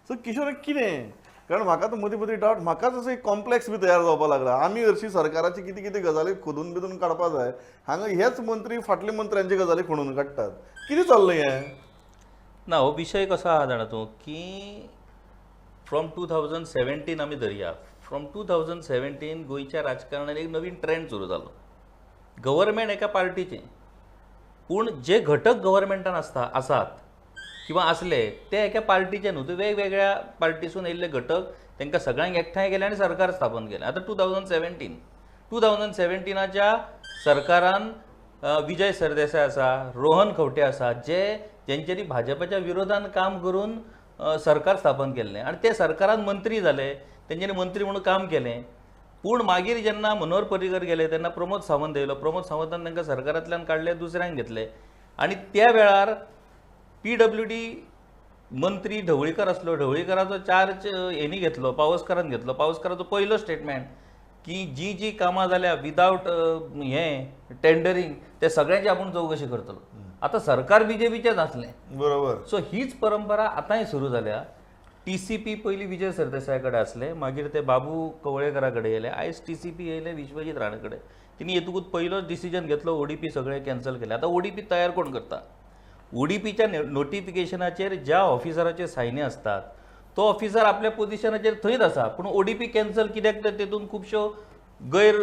So Kishore कितें कारण म्हाका तर मदीं मदीं डावट म्हाकाच असो एक कॉम्प्लेक्स बी तयार जावपाक लागला आमी हरशीं सरकाराची कितें कितें गजाली खोदून बिदून काडपा जाय हांगा हेच मंत्री फाटल्या मंत्र्यांची गजाली खणून काडटात कितें चल्लें हें ना हो विषय कसो आहा जाणा तूं की फ्रॉम 2017 आमी धरया फ्रॉम 2017 गोंयच्या राजकारणान एक नवीन ट्रेंड सुरू जालो गव्हर्मेंट एका पार्टीचें पूण जे घटक गव्हर्मेंटान आसात किंवा असले ते एका पार्टीचे न्हू ते वेगवेगळ्या पार्टीसून येयल्ले घटक तांकां सगळ्यांक एकठांय केले आनी सरकार स्थापन केलें आतां 2017च्या सरकारान विजय सरदेसाय आसा रोहन खंवटे आसा जेंच्यांनी भाजपाच्या विरोधान काम करून सरकार स्थापन केल्लें आनी ते सरकारान मंत्री जाले तेंच्यांनी मंत्री म्हणून काम केलें पूण मागीर जेन्ना मनोहर पर्रीकर गेले तेन्ना प्रमोद सावंत येयलो प्रमोद सावंतान तांकां सरकारांतल्यान काडले दुसऱ्यांक घेतले आनी त्या वेळार PWD मंत्री ढवळीकर असलो ढवळीकराचो चार्ज हेणी घेतलो पावसकारान घेतलो पावसकाराचो पयलो स्टेटमेंट की जी कामां जाल्या विदावट टेंडरींग ते सगळ्यांची आपूण चवकशी करतलो आतां सरकार BJPचेंच आसलें बरोबर सो हीच परंपरा आतांय सुरू जाल्या TCP पयलीं विजय सरदेसाय कडेन आसले मागीर ते बाबू कवळेकरा कडेन येयले आयज TCP येयले विश्वजीत राणे कडेन तिणी हेतूकूच पयलोच डिसिजन घेतलो ODP सगळे कॅन्सल केले आतां ODP तयार कोण करता ODPच्या नोटिफिकेशनाचेर ज्या ऑफिसराचे सायनी असतात तो ऑफिसर आपल्या पोझिशनाचेर थंयच आसा पूण ODP कॅन्सल कित्याक तर तेतून खुबश्यो गैर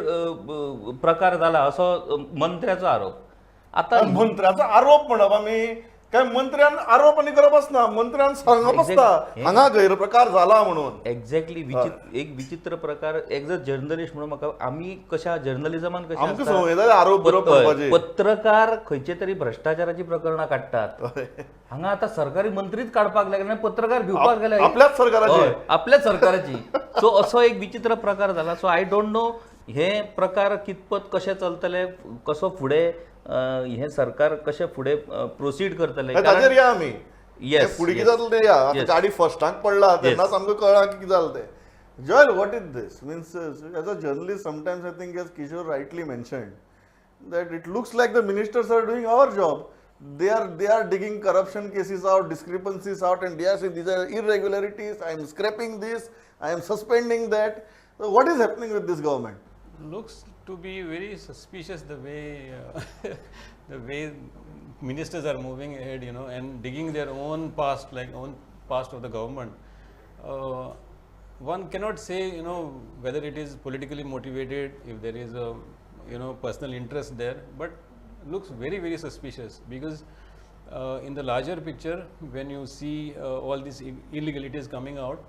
प्रकार जाला असो मंत्र्याचो आरोप आतां मंत्र्याचो आरोप म्हणप आमी काय मंत्र्यान आरोप आनी करप आसना मंत्र्यान सांगप आसता हांगा गैरप्रकार जाला म्हणून एक्झॅक्टली एक विचित्र प्रकार एज अ जर्नलिस्ट म्हणून म्हाका आमी कशा जर्नलिजमान कशें आमकां आसता, संवय जाल्या आरोप बरोवप करपाचे पत्रकार खंयचे तरी भ्रष्टाचाराची प्रकरणां काडटात हांगा आतां सरकारी मंत्रीच काडपाक लागले आनी पत्रकार घेवपाक गेले आपल्याच सरकाराचे हय, आपल्याच सरकाराची सो असो एक विचित्र प्रकार जाला सो आय डोंट नो हे प्रकार कितपत कशे चलतले कसो फुडें हे सरकार कशें फुडें प्रोसीड करतले ताजेर या आमी येस फुडें कितें जातलें तें या आतां गाडी फर्स्टाक पडला तेन्नाच आमकां कळ्ळां की कितें जालें तें Joel what is this means as a journalist sometimes I think as Kishore rightly mentioned that it looks like the ministers are doing our job. They are digging corruption cases out, discrepancies out, and they are saying these are irregularities. I am scrapping this. I am suspending that. So what is happening with this government? Looks to be very suspicious the way the way ministers are moving ahead, and digging their own past, like own past of the government. One cannot say, whether it is politically motivated, if there is a personal interest there, but looks very, very suspicious because in the larger picture, when you see all these illegalities coming out,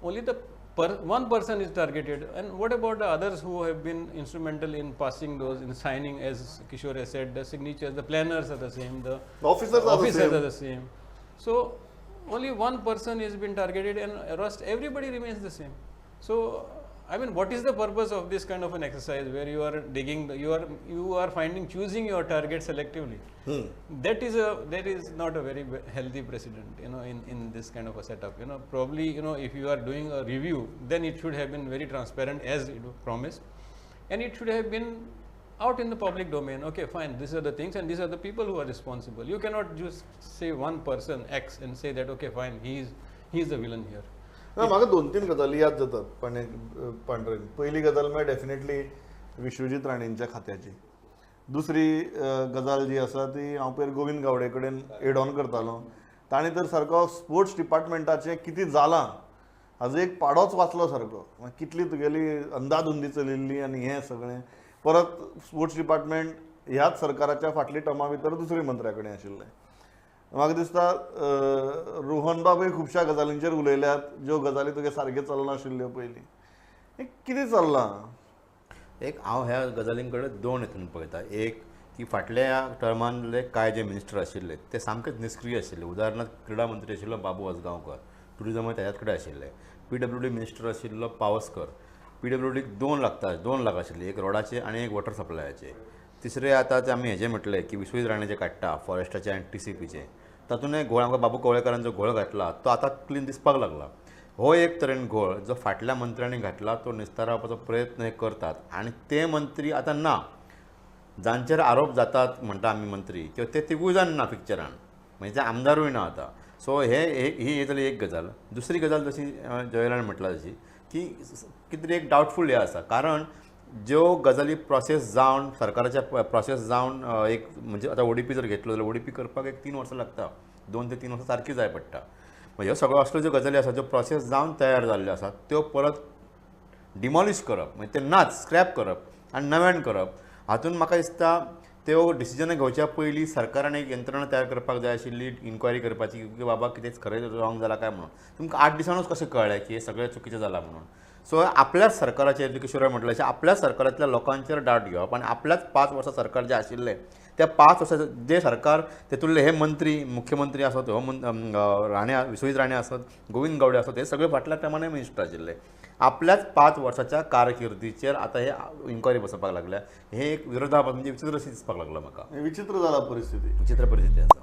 only the one person is targeted, and what about the others who have been instrumental in passing those, in signing, as Kishore has said, the signatures, the planners are the same, the Officers are the same. So only one person is been targeted, and rest everybody remains the same. So I mean, what is the purpose of this kind of an exercise where you are digging, you are choosing your target selectively? That is not a very healthy precedent, in this kind of a setup. Probably, if you are doing a review, then it should have been very transparent as it was promised, and it should have been out in the public domain. Okay, fine, these are the things, and these are the people who are responsible. You cannot just say one person X and say that okay, fine, he is the villain here. ना म्हाका 2-3 गजाली याद जातात पांढरेन पयली गजाल म्हळ्यार definitely Vishwajeet राणेंच्या खात्याची दुसरी गजाल जी आसा ती हांव पयर गोविंद गावडे कडेन एड ऑन करतालो ताणें तर सारको स्पोर्ट्स डिपार्टमेंटाचें कितें जालां हाजो एक पाडोच वाचलो सारको कितली तुगेली अंदाधुंदी चलिल्ली आनी हें सगळें परत स्पोर्ट्स डिपार्टमेंट ह्याच सरकाराच्या फाटल्या टर्मा भितर दुसऱ्या मंत्र्या कडेन आशिल्लें म्हाका दिसता रोहन बाबूय खुबश्या गजालींचेर उलयल्यात ज्यो गजाली तुगे सारक्यो चलनाशिल्ल्यो पयलीं हें कितें चल्लां एक हांव ह्या गजालीं कडेन दोन हितून पळयता एक की फाटल्या टर्मांतले कांय जे मिनिस्टर आशिल्ले ते सामकेच निश्क्रीय आशिल्ले उदाहरणार्थ क्रीडा मंत्री आशिल्लो बाबू असगांवकर टुरिजमूय त्याच कडेन आशिल्ले PWD मिनिस्टर आशिल्लो पावसकर PWDक 2 लाख आशिल्ली एक रोडाचे आनी एक वॉटर सप्लायाचे तिसरे आतां आमी हेजें म्हटलें की विश्वजीत राणेचे काडटा फॉरेस्टाचे आनी TCPचे तातूंत घोळ आमकां बाबू कवळेकरान जो घोळ घातला तो आतां क्लीन दिसपाक लागला हो एक तरेन घोळ जो फाटल्या मंत्र्यांनी घातला तो निस्तारपाचो प्रयत्न हे करतात आनी ते मंत्री आतां ना जांचेर आरोप जातात म्हणटा आमी मंत्री किंवा ते तिगूय जावन ना पिक्चरान म्हणजे ते आमदारूय ना आतां सो ही जाली एक गजाल. दुसरी गजाल जशी जयलान म्हटला तशी की कितें तरी एक डावटफूल हें आसा, कारण ज्यो गजाली प्रोसेस जावन सरकाराच्या प्रोसेस जावन एक म्हणजे आतां ODP जर घेतलो जाल्यार ODP करपाक एक 3 वर्सां लागता, 2 ते 3 वर्सां सारकी जाय पडटा. ह्यो सगळ्यो असल्यो ज्यो गजाली आसा ज्यो प्रोसेस जावन तयार जाल्ल्यो आसात त्यो परत डिमॉलिश करप, म्हणजे ते नाच स्क्रॅप करप आनी नव्यान करप, हातूंत म्हाका दिसता त्यो डिसिजनां घेवच्या पयलीं सरकारान एक यंत्रणा तयार करपाक जाय आशिल्ली, इन्क्वायरी करपाची की बाबा कितेंच खरें रॉंग जालां काय म्हणून. तुमकां 8 दिसांनूच कशें कळ्ळें की हें सगळें चुकीचें जालां म्हणून. सो आपल्याच सरकाराचेर किशोर म्हटलें अशें आपल्याच सरकारांतल्या लोकांचेर डावट घेवप आनी आपल्याच 5 वर्सां सरकार जें आशिल्लें त्या 5 वर्सां जे सरकार तेतूंतले हे मंत्री, मुख्यमंत्री आसत, हो राणे विश्वजीत राणे आसत, गोविंद गावडे आसत, हे सगळे फाटल्या क्रमाने मिनिस्टर आशिल्ले. आपल्याच 5 वर्साच्या कारकिर्दीचेर आतां हे इन्क्वायरी बसोवपाक लागल्या. हे एक विरोधाभास म्हणजे विचित्र दिसपाक लागला म्हाका. विचित्र जाला परिस्थिती. विचित्र परिस्थिती आसा.